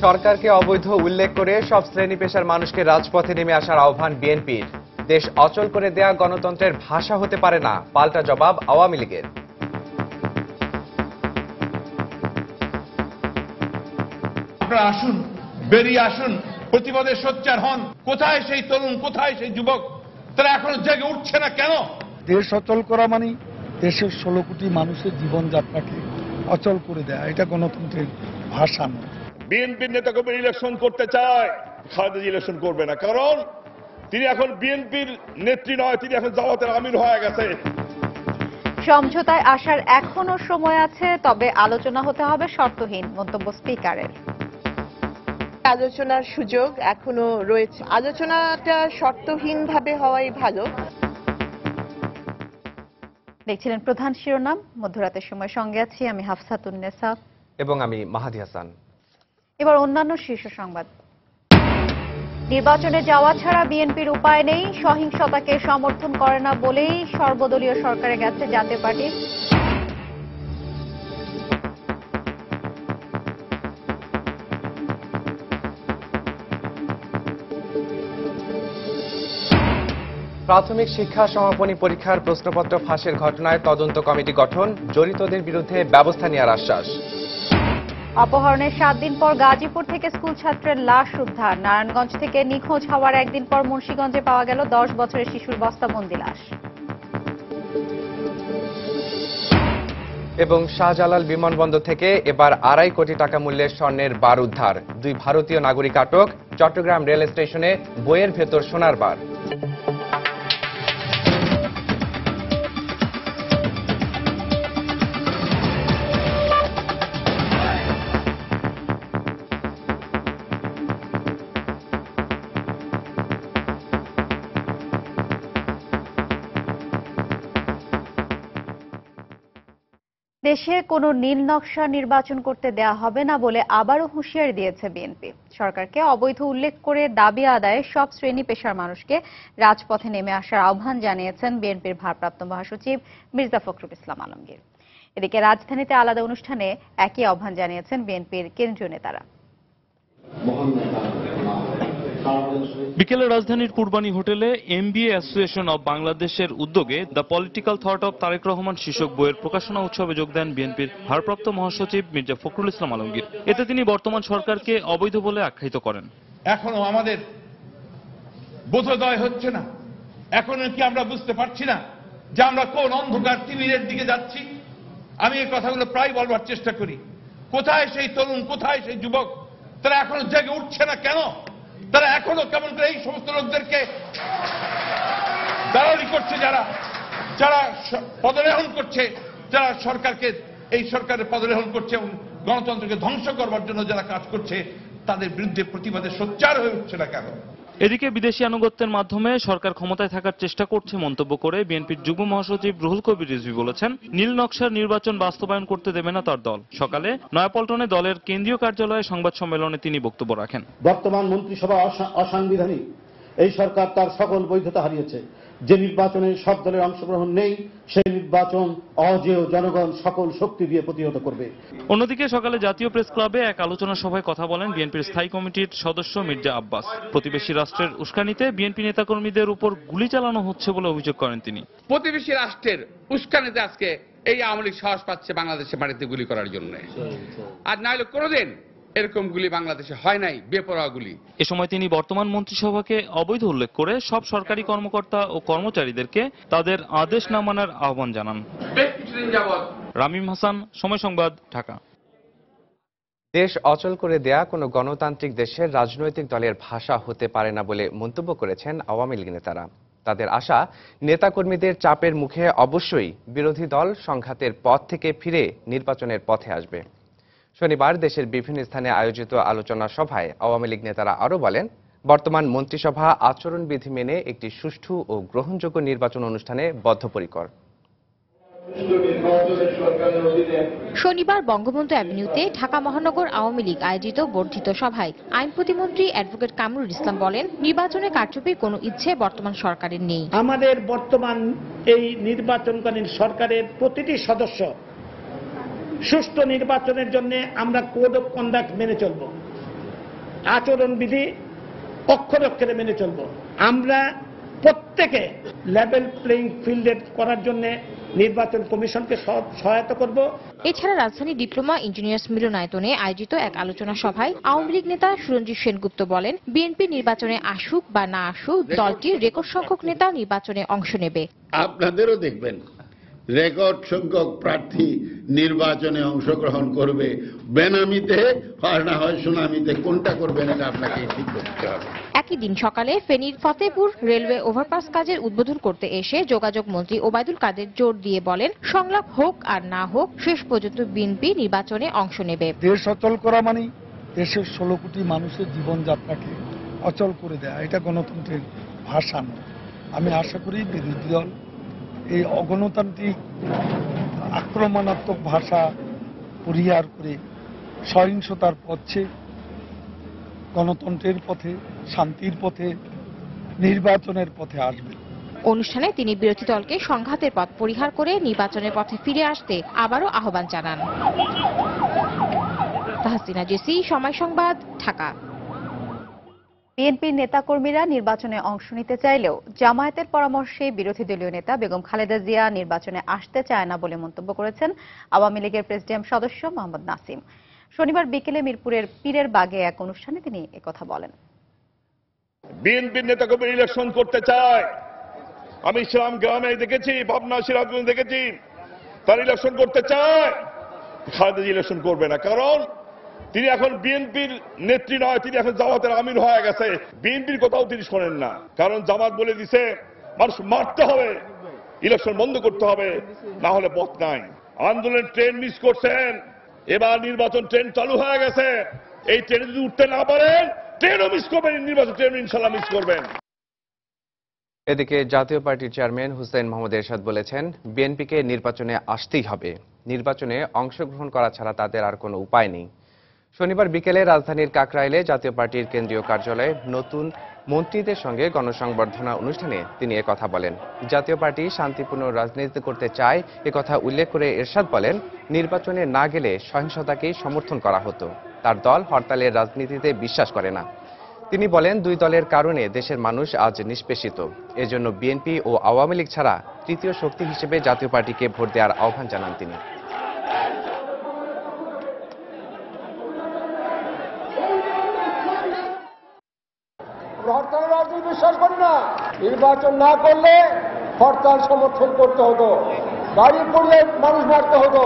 সরকারকে অবৈধ উল্লেখ করে সব শ্রেণী পেশার মানুষকে রাজপথে নেমে আসার আহ্বান বিএনপির। দেশ অচল করে দেয়া গণতন্ত্রের ভাষা হতে পারে না, পাল্টা জবাব আওয়ামী লীগের। আপনারা আসুন, বেরিয়ে আসুন, প্রতিবাদে সোচ্চার হন। কোথায় সেই তরুণ, কোথায় সেই যুবক? তারা এখনো জেগে উঠছে না কেন? দেশ অচল করা মানে দেশের 16 কোটি মানুষের জীবনযাত্রাকে অচল করে দেয়া, এটা গণতন্ত্রের ভাষা নয়। বিএনপির নেতাকর্মী ইলেকশন করতে চায়, খালেদা জিয়া ইলেকশন করবে না, কারণ তিনি এখন বিএনপির নেত্রী নয়, তিনি এখন জামাতের আমির হয়ে গেছে। সমঝোতায় আসার এখনো সময় আছে, তবে আলোচনা হতে হবে শর্তহীন, মন্তব্য স্পিকারের। আলোচনার সুযোগ এখনো রয়েছে, আলোচনাটা শর্তহীনভাবে হওয়াই ভালো। দেখছিলেন প্রধান শিরোনাম, মধ্যরাতের সময় সঙ্গে আছি আমি হাফসাতুন্নেসা এবং আমি মাহাদি হাসান। এবার অন্যান্য শীর্ষ সংবাদ। নির্বাচনে যাওয়া ছাড়া বিএনপির উপায় নেই, সহিংসতাকে সমর্থন করে না বলেই সর্বদলীয় সরকারে গেছে জাতীয় পার্টি। প্রাথমিক শিক্ষা সমাপনী পরীক্ষার প্রশ্নপত্র ফাঁসের ঘটনায় তদন্ত কমিটি গঠন, জড়িতদের বিরুদ্ধে ব্যবস্থা নেওয়ার আশ্বাস। অপহরণের 7 দিন পর গাজীপুর থেকে স্কুল ছাত্রের লাশ উদ্ধার, নারায়ণগঞ্জ থেকে নিখোঁজ হওয়ার একদিন পর মুন্সিগঞ্জে পাওয়া গেল 10 বছরের শিশুর বস্তাবন্দি লাশ। এবং শাহজালাল বিমানবন্দর থেকে এবার 2.5 কোটি টাকা মূল্যের স্বর্ণের বার উদ্ধার, 2 ভারতীয় নাগরিক আটক। চট্টগ্রাম রেল স্টেশনে বইয়ের ভেতর সোনার বার। দেশে কোনো নীল নকশা নির্বাচন করতে দেয়া হবে না বলে আবারও হুঁশিয়ারি দিয়েছে বিএনপি। সরকারকে অবৈধ উল্লেখ করে দাবি আদায়ে সব শ্রেণী পেশার মানুষকে রাজপথে নেমে আসার আহ্বান জানিয়েছেন বিএনপির ভারপ্রাপ্ত মহাসচিব মির্জা ফখরুল ইসলাম আলমগীর। এদিকে রাজধানীতে আলাদা অনুষ্ঠানে একই আহ্বান জানিয়েছেন বিএনপির কেন্দ্রীয় নেতারা। বিকেলে রাজধানীর পূর্বানী হোটেলে এমবিএ অ্যাসোসিয়েশন অব বাংলাদেশের উদ্যোগে the political thought of Tarique Rahman শীর্ষক বইয়ের প্রকাশনা উৎসবে যোগ দেন বিএনপির ভারপ্রাপ্ত মহাসচিব মির্জা ফখরুল ইসলাম আলমগীর। এতে তিনি বর্তমান সরকারকে অবৈধ বলে আখ্যায়িত করেন। এখনো আমাদের বোধোদয় হচ্ছে না, এখনো কি আমরা বুঝতে পারছি না যে আমরা কোন অন্ধকার তিমিরের দিকে যাচ্ছি? আমি এই কথাগুলো প্রায় বলবার চেষ্টা করি। কোথায় সেই তরুণ, কোথায় সেই যুবক? তারা এখনো জেগে উঠছে না কেন? তারা এখনো কেমন করে এই সমস্ত লোকদেরকে দালালি করছে, যারা পদলেহন করছে, যারা সরকারকে, এই সরকারের পদলেহন করছে এবং গণতন্ত্রকে ধ্বংস করবার জন্য যারা কাজ করছে, তাদের বিরুদ্ধে প্রতিবাদে সোচ্চার হয়ে উঠছে না কেন? এদিকে বিদেশি আনুগত্যের মাধ্যমে সরকার ক্ষমতায় থাকার চেষ্টা করছে মন্তব্য করে বিএনপির যুগ্ম মহাসচিব রুহুল কবির রিজভী বলেছেন, নীল নকশার নির্বাচন বাস্তবায়ন করতে দেবে না তার দল। সকালে নয়াপল্টনে দলের কেন্দ্রীয় কার্যালয়ে সংবাদ সম্মেলনে তিনি বক্তব্য রাখেন। বর্তমান মন্ত্রিসভা অসাংবিধানিক, এই সরকার তার সকল বৈধতা হারিয়েছে। যে নির্বাচনে সব দলের অংশগ্রহণ নেই, সেই নির্বাচন অজেয় জনগণ সকল শক্তি দিয়ে প্রতিহত করবে। অন্যদিকে সকালে জাতীয় প্রেস ক্লাবে এক আলোচনা সভায় কথা বলেন বিএনপির স্থায়ী কমিটির সদস্য মির্জা আব্বাস। প্রতিবেশী রাষ্ট্রের উস্কানিতে বিএনপি নেতাকর্মীদের উপর গুলি চালানো হচ্ছে বলে অভিযোগ করেন তিনি। প্রতিবেশী রাষ্ট্রের উস্কানিতে আজকে এই আওয়ামী লীগ সাহস পাচ্ছে বাংলাদেশে বাড়িতে গুলি করার জন্য, আর নাইলে কোনোদিন এরকম গুলি বাংলাদেশে হয় নাই, বেপরোয়া গুলি। এ সময় তিনি বর্তমান মন্ত্রিসভাকে অবৈধ উল্লেখ করে সব সরকারি কর্মকর্তা ও কর্মচারীদেরকে তাদের আদেশ না মানার আহ্বান জানান। রামিম হাসান, সময় সংবাদ, ঢাকা। দেশ অচল করে দেয়া কোনো গণতান্ত্রিক দেশের রাজনৈতিক দলের ভাষা হতে পারে না বলে মন্তব্য করেছেন আওয়ামী লীগ নেতারা। তাদের আশা, নেতাকর্মীদের চাপের মুখে অবশ্যই বিরোধী দল সংঘাতের পথ থেকে ফিরে নির্বাচনের পথে আসবে। শনিবার দেশের বিভিন্ন স্থানে আয়োজিত আলোচনা সভায় আওয়ামী লীগ নেতারা আরও বলেন, বর্তমান মন্ত্রিসভা আচরণবিধি মেনে একটি সুষ্ঠু ও গ্রহণযোগ্য নির্বাচন অনুষ্ঠানে বদ্ধপরিকর। শনিবার বঙ্গবন্ধু অ্যাভিনিউতে ঢাকা মহানগর আওয়ামী লীগ আয়োজিত বর্ধিত সভায় আইন প্রতিমন্ত্রী অ্যাডভোকেট কামরুল ইসলাম বলেন, নির্বাচনে কারচুপির কোনো ইচ্ছে বর্তমান সরকারের নেই। আমাদের বর্তমান এই নির্বাচনকালীন সরকারের প্রতিটি সদস্য সুষ্ঠু নির্বাচনের জন্য আমরা কোড অফ কন্ডাক্ট মেনে চলব। আচরণবিধি অক্ষরে অক্ষরে মেনে চলব। আমরা প্রত্যেকে লেভেল প্লেইং ফিল্ডের করার জন্য নির্বাচন কমিশনকে সহায়তা করব। এছাড়া রাজধানী ডিপ্লোমা ইঞ্জিনিয়ার্স মিলনায়তনে আয়োজিত এক আলোচনা সভায় আওয়ামী লীগ নেতা সুরঞ্জিত সেনগুপ্ত বলেন, বিএনপি নির্বাচনে আসুক বা না আসুক, দলটির রেকর্ড সংখ্যক নেতা নির্বাচনে অংশ নেবে। আপনাদেরও দেখবেন রেকর্ড সংখ্যক প্রার্থী নির্বাচনে অংশগ্রহণ করবে, বেনামিতে আর না হয় সুনামিতে, কোনটা করবেন এটা আপনাকে ঠিক করতে হবে। একই দিন সকালে ফেনীর ফতেপুর রেলওয়ে ওভারপাস কাজের উদ্বোধন করতে এসে যোগাযোগ মন্ত্রী ওবায়দুল কাদের জোর দিয়ে বলেন, সংলাপ হোক আর না হোক, শেষ পর্যন্ত বিএনপি নির্বাচনে অংশ নেবে। দেশ অচল করা মানে দেশের 16 কোটি মানুষের জীবনযাত্রাকে অচল করে দেয়া, এটা গণতন্ত্রের ভাষা নয়। আমি আশা করি বিরোধী দল এই অগণতান্ত্রিক আক্রমণাত্মক ভাষা পরিহার করে সহিংসতার পথে, গণতন্ত্রের পথে, শান্তির পথে, নির্বাচনের পথে আসবে। অনুষ্ঠানে তিনি বিরোধী দলকে সংঘাতের পথ পরিহার করে নির্বাচনের পথে ফিরে আসতে আবারও আহ্বান জানান। তাহসিনা জেসি, সময় সংবাদ, ঢাকা। বিএনপির নেতাকর্মীরা নির্বাচনে অংশ নিতে চাইলেও জামায়াতের পরামর্শে বিরোধী দলীয় নেতা বেগম খালেদা জিয়া নির্বাচনে আসতে চায় না বলে মন্তব্য করেছেন আওয়ামী লীগের প্রেসিডিয়াম সদস্য মোহাম্মদ নাসিম। শনিবার বিকেলে মিরপুরের পীরের বাগে এক অনুষ্ঠানে তিনি একথা বলেন। বিএনপির নেতাকর্মী ইলেকশন করতে চায়, আমি ইসলাম গ্রামে দেখেছি, পাবনা সিরাজগঞ্জ দেখেছি, তার ইলেকশন করতে চায়। খালেদা জিয়া ইলেকশন করবে না, কারণ তিনি এখন বিএনপির নেত্রী নয়, তিনি এখন জামাতের আমির হয়ে গেছে। বিএনপির কথাও তিনি শোনেন না, কারণ জামাত বলে দিছে মানুষ মারতে হবে, ইলেকশন বন্ধ করতে হবে, না হলে পথ নাই। আন্দোলনের ট্রেন মিস করছেন, এবার নির্বাচন ট্রেন চালু হয়ে গেছে। এই ট্রেনে যদি উঠতে না পারেন, ট্রেনও মিস করবেন, নির্বাচন ট্রেন ইনশাল্লাহ মিস করবেন। এদিকে জাতীয় পার্টির চেয়ারম্যান হুসেইন মোহাম্মদ এরশাদ বলেছেন, বিএনপিকে নির্বাচনে আসতেই হবে, নির্বাচনে অংশগ্রহণ করা ছাড়া তাদের আর কোনো উপায় নেই। শনিবার বিকেলে রাজধানীর কাকরাইলে জাতীয় পার্টির কেন্দ্রীয় কার্যালয়ে নতুন মন্ত্রীদের সঙ্গে গণসংবর্ধনা অনুষ্ঠানে তিনি একথা বলেন। জাতীয় পার্টি শান্তিপূর্ণ রাজনীতি করতে চায় একথা উল্লেখ করে এরশাদ বলেন, নির্বাচনে না গেলে সহিংসতাকেই সমর্থন করা হতো। তার দল হরতালের রাজনীতিতে বিশ্বাস করে না। তিনি বলেন, দুই দলের কারণে দেশের মানুষ আজ নিষ্পেষিত। এজন্য বিএনপি ও আওয়ামী লীগ ছাড়া তৃতীয় শক্তি হিসেবে জাতীয় পার্টিকে ভোট দেওয়ার আহ্বান জানান তিনি। হরতাল রাজনীতি বিশ্বাস করি না। নির্বাচন না করলে হরতাল সমর্থন করতে হতো, গাড়ি পড়লে মানুষ মারতে হতো।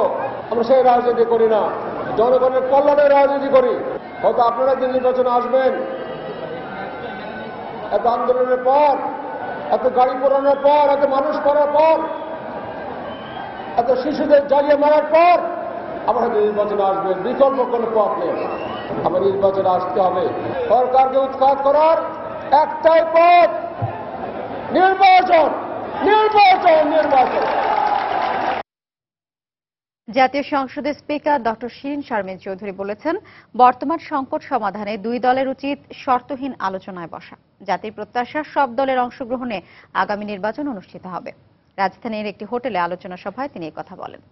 আমরা সেই রাজনীতি করি না, জনগণের কল্যাণের রাজনীতি করি। হয়তো আপনারা যে নির্বাচনে আসবেন, এত আন্দোলনের পর, এত গাড়ি পোড়ানোর পর, এত মানুষ করার পর, এত শিশুদের জ্বালিয়ে মারার পর আমরা হয়তো নির্বাচনে আসবেন, বিকল্প কোনো পথ নেই। আমার নির্বাচনে আসতে হবে। সরকারকে উৎখাত করার একটাই পথ, নির্বাচন, নির্বাচন, নির্বাচন। জাতীয় সংসদের স্পিকার ডক্টর শিরিন শারমিন চৌধুরী বলেছেন, বর্তমান সংকট সমাধানে দুই দলের উচিত শর্তহীন আলোচনায় বসা। জাতির প্রত্যাশা সব দলের অংশগ্রহণে আগামী নির্বাচন অনুষ্ঠিত হবে। রাজধানীর একটি হোটেলে আলোচনা সভায় তিনি একথা বলেন।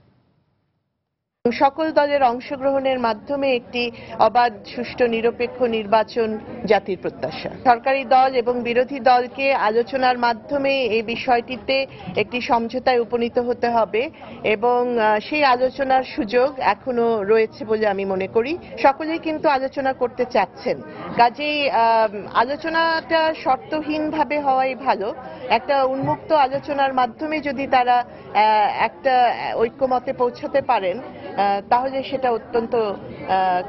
সকল দলের অংশগ্রহণের মাধ্যমে একটি অবাধ, সুষ্ঠু, নিরপেক্ষ নির্বাচন জাতির প্রত্যাশা। সরকারি দল এবং বিরোধী দলকে আলোচনার মাধ্যমে এই বিষয়টিতে একটি সমঝোতায় উপনীত হতে হবে এবং সেই আলোচনার সুযোগ এখনো রয়েছে বলে আমি মনে করি। সকলেই কিন্তু আলোচনা করতে চাচ্ছেন, কাজেই আলোচনাটা শর্তহীনভাবে হওয়াই ভালো। একটা উন্মুক্ত আলোচনার মাধ্যমে যদি তারা একটা ঐক্যমতে পৌঁছাতে পারেন, তাহলে সেটা অত্যন্ত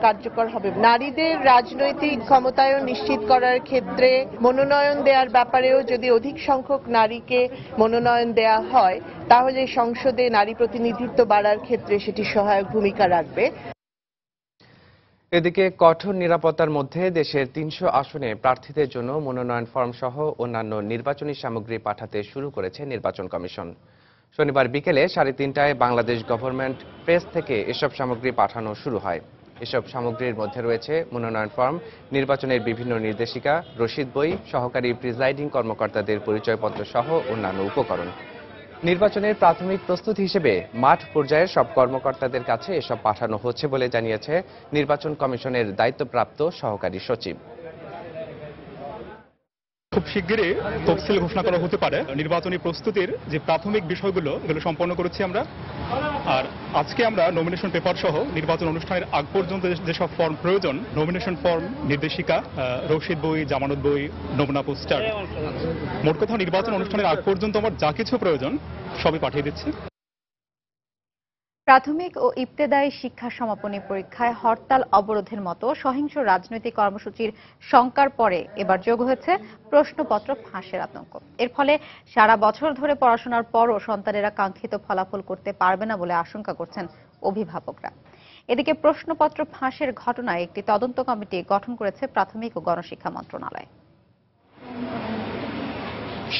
কার্যকর হবে। নারীদের রাজনৈতিক ক্ষমতায়ন নিশ্চিত করার ক্ষেত্রে মনোনয়ন দেওয়ার ব্যাপারেও যদি অধিক সংখ্যক নারীকে মনোনয়ন দেওয়া হয়, তাহলে সংসদে নারী প্রতিনিধিত্ব বাড়ার ক্ষেত্রে সেটি সহায়ক ভূমিকা রাখবে। এদিকে কঠোর নিরাপত্তার মধ্যে দেশের 300 আসনে প্রার্থীদের জন্য মনোনয়ন ফর্ম সহ অন্যান্য নির্বাচনী সামগ্রী পাঠাতে শুরু করেছে নির্বাচন কমিশন। শনিবার বিকেলে 3:30টায় বাংলাদেশ গভর্নমেন্ট প্রেস থেকে এসব সামগ্রী পাঠানো শুরু হয়। এসব সামগ্রীর মধ্যে রয়েছে মনোনয়ন ফর্ম, নির্বাচনের বিভিন্ন নির্দেশিকা, রসিদ বই, সহকারী প্রিজাইডিং কর্মকর্তাদের পরিচয়পত্র সহ অন্যান্য উপকরণ। নির্বাচনের প্রাথমিক প্রস্তুতি হিসেবে মাঠ পর্যায়ের সব কর্মকর্তাদের কাছে এসব পাঠানো হচ্ছে বলে জানিয়েছে নির্বাচন কমিশনের দায়িত্বপ্রাপ্ত সহকারী সচিব। খুব শিগগিরই তফসিল ঘোষণা করা হতে পারে। নির্বাচনী প্রস্তুতির যে প্রাথমিক বিষয়গুলো এগুলো সম্পন্ন করেছি আমরা। আর আজকে আমরা নমিনেশন পেপার সহ নির্বাচন অনুষ্ঠানের আগ পর্যন্ত যেসব ফর্ম প্রয়োজন, নমিনেশন ফর্ম, নির্দেশিকা, রসিদ বই, জামানত বই, নমুনা পোস্টার, মোট কথা নির্বাচন অনুষ্ঠানের আগ পর্যন্ত আমার যা কিছু প্রয়োজন সবই পাঠিয়ে দিচ্ছি। প্রাথমিক ও ইবতেদায়ী শিক্ষা সমাপনী পরীক্ষায় হরতাল অবরোধের মতো সহিংস রাজনৈতিক কর্মসূচির শঙ্কার পরে এবার যোগ হয়েছে প্রশ্নপত্র ফাঁসের আতঙ্ক। এর ফলে সারা বছর ধরে পড়াশোনার পরও সন্তানেরা কাঙ্ক্ষিত ফলাফল করতে পারবে না বলে আশঙ্কা করছেন অভিভাবকরা। এদিকে প্রশ্নপত্র ফাঁসের ঘটনায় একটি তদন্ত কমিটি গঠন করেছে প্রাথমিক ও গণশিক্ষা মন্ত্রণালয়।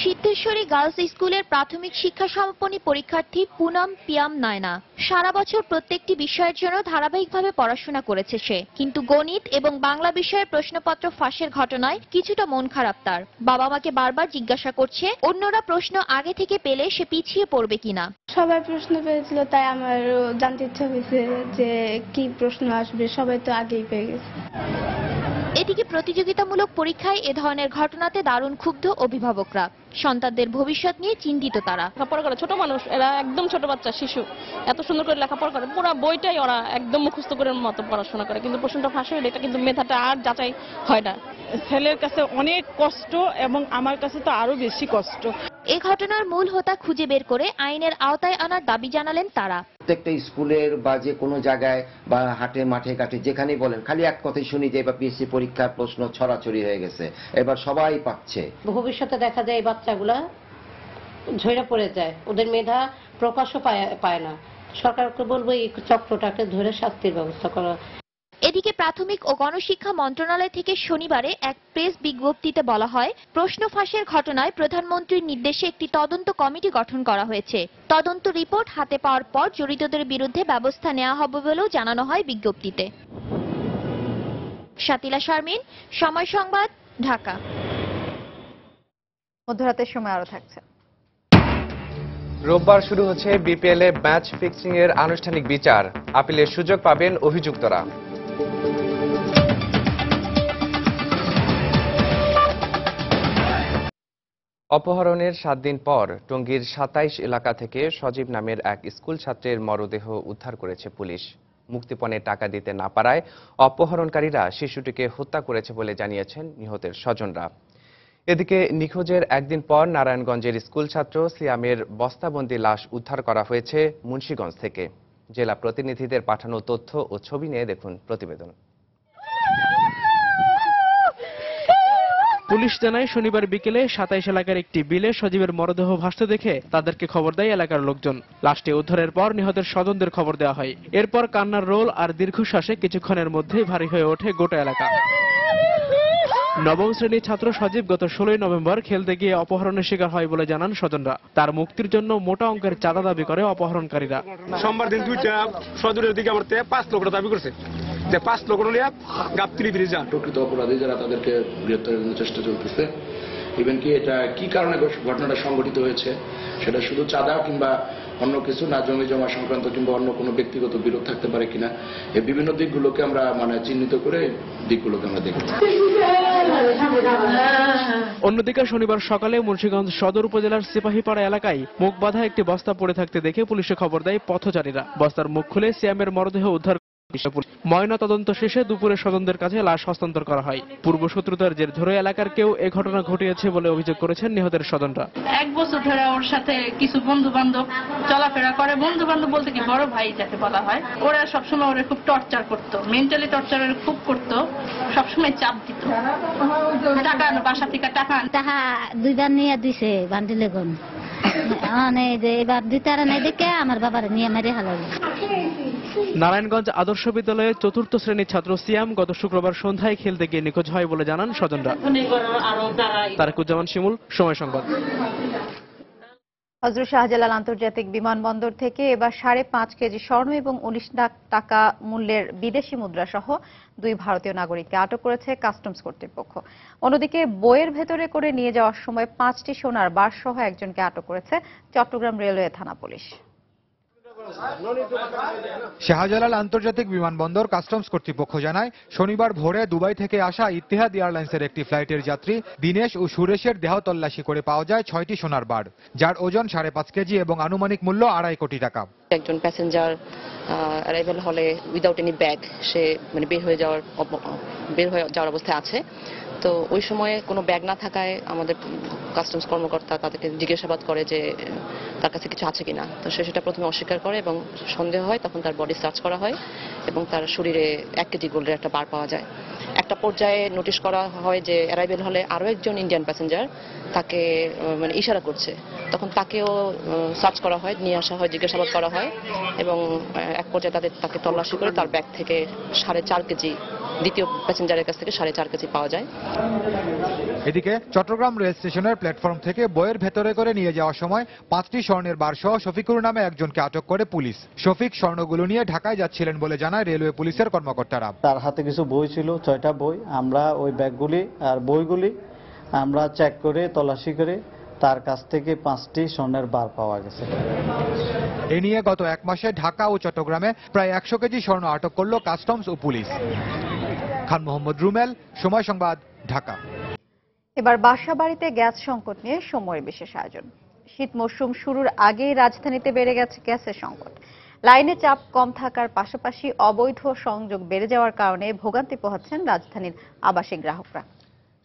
সিদ্ধেশ্বরী গার্লস স্কুলের প্রাথমিক শিক্ষা সমাপনী পরীক্ষার্থী পুনম পিয়াম নয়না সারা বছর প্রত্যেকটি বিষয়ের জন্য ধারাবাহিকভাবে পড়াশোনা করেছে সে, কিন্তু গণিত এবং বাংলা বিষয়ের প্রশ্নপত্র ফাঁসের ঘটনায় কিছুটা মন খারাপ তার। বাবা মাকে বারবার জিজ্ঞাসা করছে অন্যরা প্রশ্ন আগে থেকে পেলে সে পিছিয়ে পড়বে কিনা। সবাই প্রশ্ন পেয়েছিল, তাই আমার জানতে ইচ্ছা হয়েছে যে কি প্রশ্ন আসবে, সবাই তো আগেই পেয়ে গেছে। এদিকে প্রতিযোগিতামূলক পরীক্ষায় এ ধরনের ঘটনাতে দারুণ ক্ষুব্ধ অভিভাবকরা। সন্তানদের ভবিষ্যৎ নিয়ে চিন্তিত তারা। লেখাপড়া করে ছোট মানুষ, এরা একদম ছোট বাচ্চা, শিশু, এত সুন্দর করে লেখাপড়া করে, পুরো বইটাই ওরা একদম মুখস্থ করে মতো পড়াশোনা করে, কিন্তু প্রশ্নটা ফাঁস হইলে এটা কিন্তু মেধাটা আর যাচাই হয় না। ছেলের কাছে অনেক কষ্ট এবং আমার কাছে তো আরো বেশি কষ্ট। এ ঘটনার মূল হোতা খুঁজে বের করে আইনের আওতায় আনার দাবি জানালেন তারা। প্রত্যেকটা স্কুলের বা যে কোনো জায়গায় বা হাটে মাঠে ঘাটে যেখানেই বলেন, খালি এক কথাই শুনি যে এবার পিএসসি পরীক্ষার প্রশ্ন ছড়াছড়ি হয়ে গেছে, এবার সবাই পাচ্ছে। ভবিষ্যতে দেখা যায় এই বাচ্চাগুলা ঝরে পড়ে যায়, ওদের মেধা প্রকাশও পায় না। সরকারকে বলবো এই চক্রটাকে ধরে শাস্তির ব্যবস্থা করা। এদিকে প্রাথমিক ও গণশিক্ষা মন্ত্রণালয় থেকে শনিবারে এক প্রেস বিজ্ঞপ্তিতে বলা হয়, প্রশ্ন ফাঁসের ঘটনায় প্রধানমন্ত্রীর নির্দেশে একটি তদন্ত কমিটি গঠন করা হয়েছে। তদন্ত রিপোর্ট হাতে পাওয়ার পর জড়িতদের বিরুদ্ধে ব্যবস্থা নেওয়া হবে বলেও জানানো হয় বিজ্ঞপ্তিতে। শাতিলা শারমিন, সময় সংবাদ, ঢাকা। মধ্যরাতের সময় আরো থাকছে। রোববার শুরু হচ্ছে বিপিএল এ ম্যাচ ফিক্সিং এর আনুষ্ঠানিক বিচার। আপিলের সুযোগ পাবেন অভিযুক্তরা। অপহরণের 7 দিন পর টঙ্গীর 27 এলাকা থেকে সজীব নামের এক স্কুল ছাত্রের মরদেহ উদ্ধার করেছে পুলিশ। মুক্তিপণে টাকা দিতে না পারায় অপহরণকারীরা শিশুটিকে হত্যা করেছে বলে জানিয়েছেন নিহতের স্বজনরা। এদিকে নিখোঁজের একদিন পর নারায়ণগঞ্জের স্কুল ছাত্র সিয়ামের বস্তাবন্দি লাশ উদ্ধার করা হয়েছে মুন্সিগঞ্জ থেকে। জেলা প্রতিনিধিদের পাঠানো তথ্য ও ছবি নিয়ে দেখুন প্রতিবেদন। পুলিশ জানায়, শনিবার বিকেলে 27 এলাকার একটি বিলে সজীবের মরদেহ ভাসতে দেখে তাদেরকে খবর দেয় এলাকার লোকজন। লাশটি উদ্ধারের পর নিহতের স্বজনদের খবর দেওয়া হয়। এরপর কান্নার রোল আর দীর্ঘশ্বাসে কিছুক্ষণের মধ্যেই ভারী হয়ে ওঠে গোটা এলাকা। নবম শ্রেণীর ছাত্র সজীব গত 16 নভেম্বর খেলতে গিয়ে অপহরণের শিকার হয় বলে জানান স্বজনরা। তার মুক্তির জন্য মোটা অঙ্কের চাঁদা দাবি করে অপহরণকারীরা। সোমবার দিন 2টা সদরের দিকে আমার 5 লক্ষ দাবি করছে, যে 5 লক্ষ নিয়ে গাবতলি ব্রিজে প্রকৃত অপরাধী যারা তাদেরকে গ্রেপ্তারের জন্য চেষ্টা চলতেছে। ইভেন কি এটা কি কারণে ঘটনাটা সংঘটিত হয়েছে সেটা শুধু চাঁদা কিংবা অন্য কিছু না, জমি জমা সংক্রান্ত কিংবা অন্য কোনো ব্যক্তিগত বিরোধ থাকতে পারে কিনা, এই বিভিন্ন দিকগুলোকে আমরা চিহ্নিত করে দিকগুলোকে আমরা দেখব। অন্যদিকে শনিবার সকালে মুন্সিগঞ্জ সদর উপজেলার সিপাহীপাড়া এলাকায় মুখ বাঁধা একটি বস্তা পড়ে থাকতে দেখে পুলিশে খবর দেয় পথচারীরা। বস্তার মুখ খুলে সিয়ামের মরদেহ উদ্ধার। ময়না তদন্ত শেষে দুপুরে স্বজনদের কাছে লাশ হস্তান্তর করা হয়। পূর্ব শত্রুতার জের ধরে এলাকার কেউ এ ঘটনা ঘটিয়েছে বলে অভিযোগ করেছেন নিহতের স্বজনরা। 1 বছর ধরে ওর সাথে কিছু বন্ধু বান্ধব চলাফেরা করে, বন্ধু বান্ধব বলতে কি বড় ভাই যাকে বলা হয়, ওরা সবসময় ওরা খুব টর্চার করতো, মেন্টালি টর্চার খুব করতো, সবসময় চাপ দিত। টাকা বাসা থেকে টাকা তাহা 2বার নিয়ে দিছে বান্ডিলে গুণ, এবার দিতারা নাই দেখে আমার বাবার নিয়ে মেরে হালালো। নারায়ণগঞ্জ আদর্শ বিদ্যালয়ের 4র্থ শ্রেণীর ছাত্র সিয়াম গত শুক্রবার সন্ধ্যায় খেলতে গিয়ে নিখোঁজ হয় বলে জানান স্বজনরা। তারেকুজ্জামান শিমুল, সময় সংবাদ। হযরত শাহজালাল আন্তর্জাতিক বিমানবন্দর থেকে এবার 5.5 কেজি স্বর্ণ এবং 19 লাখ টাকা মূল্যের বিদেশি মুদ্রা সহ 2 ভারতীয় নাগরিককে আটক করেছে কাস্টমস কর্তৃপক্ষ। অন্যদিকে বইয়ের ভেতরে করে নিয়ে যাওয়ার সময় 5টি সোনার বার সহ একজনকে আটক করেছে চট্টগ্রাম রেলওয়ে থানা পুলিশ। শাহজালাল আন্তর্জাতিক বিমানবন্দর কাস্টমস কর্তৃপক্ষ জানায়, শনিবার ভোরে দুবাই থেকে আসা ইত্তেহাদ এয়ারলাইন্সের একটি ফ্লাইটের যাত্রী দীনেশ ও সুরেশের দেহ তল্লাশি করে পাওয়া যায় 6টি সোনার বার, যার ওজন 5.5 কেজি এবং আনুমানিক মূল্য 2.5 কোটি টাকা। একজন প্যাসেঞ্জার অ্যারাইভাল হলে উইদাউট এনি ব্যাগ সে বের হয়ে যাওয়ার অবস্থায় আছে। তো ওই সময়ে কোনো ব্যাগ না থাকায় আমাদের কাস্টমস কর্মকর্তা তাদেরকে জিজ্ঞাসাবাদ করে যে তার কাছে কিছু আছে কিনা। তো সে সেটা প্রথমে অস্বীকার করে এবং সন্দেহ হয়, তখন তার বডি সার্চ করা হয় এবং তার শরীরে 1 কেজি গোল্ডের একটা বার পাওয়া যায়। একটা পর্যায়ে নোটিশ করা হয় যে অ্যারাইভেল হলে আরও একজন ইন্ডিয়ান প্যাসেঞ্জার তাকে ইশারা করছে, তখন তাকেও সার্চ করা হয়, নিয়ে আসা হয়, জিজ্ঞাসাবাদ করা হয় এবং এক পর্যায়ে তাকে তল্লাশি করে তার ব্যাগ থেকে 4.5 কেজি, দ্বিতীয় প্যাসেঞ্জারের কাছ থেকে 4.5 কেজি পাওয়া যায়। এদিকে চট্টগ্রাম রেল স্টেশনের প্ল্যাটফর্ম থেকে বইয়ের ভেতরে করে নিয়ে যাওয়ার সময় 5টি স্বর্ণের বার সহ শফিকুর নামে একজনকে আটক করে পুলিশ। শফিক স্বর্ণগুলো নিয়ে ঢাকায় যাচ্ছিলেন বলে জানায় রেলওয়ে পুলিশের কর্মকর্তারা। তার হাতে কিছু বই ছিল, 6টা বই। আমরা ওই ব্যাগগুলি আর বইগুলি আমরা চেক করে তল্লাশি করে তার কাছ থেকে 5টি স্বর্ণের বার পাওয়া গেছে। এ নিয়ে গত 1 মাসে ঢাকা ও চট্টগ্রামে প্রায় 100 কেজি স্বর্ণ আটক করল কাস্টমস ও পুলিশ। খান মোহাম্মদ রুমেল, সময় সংবাদ, ঢাকা। এবার বাসা বাড়িতে গ্যাস সংকট নিয়ে সময়ের বিশেষ আয়োজন। শীত মৌসুম শুরুর আগেই রাজধানীতে বেড়ে গেছে গ্যাসের সংকট। লাইনে চাপ কম থাকার পাশাপাশি অবৈধ সংযোগ বেড়ে যাওয়ার কারণে ভোগান্তি পোহাচ্ছেন রাজধানীর আবাসিক গ্রাহকরা।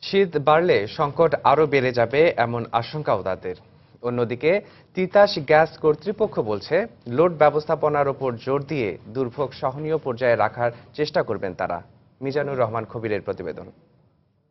শীত বাড়লে সংকট আরও বেড়ে যাবে এমন আশঙ্কাও তাদের। অন্যদিকে তিতাস গ্যাস কর্তৃপক্ষ বলছে, লোড ব্যবস্থাপনার উপর জোর দিয়ে দুর্ভোগ সহনীয় পর্যায়ে রাখার চেষ্টা করবেন তারা। মিজানুর রহমান খবিরের প্রতিবেদন।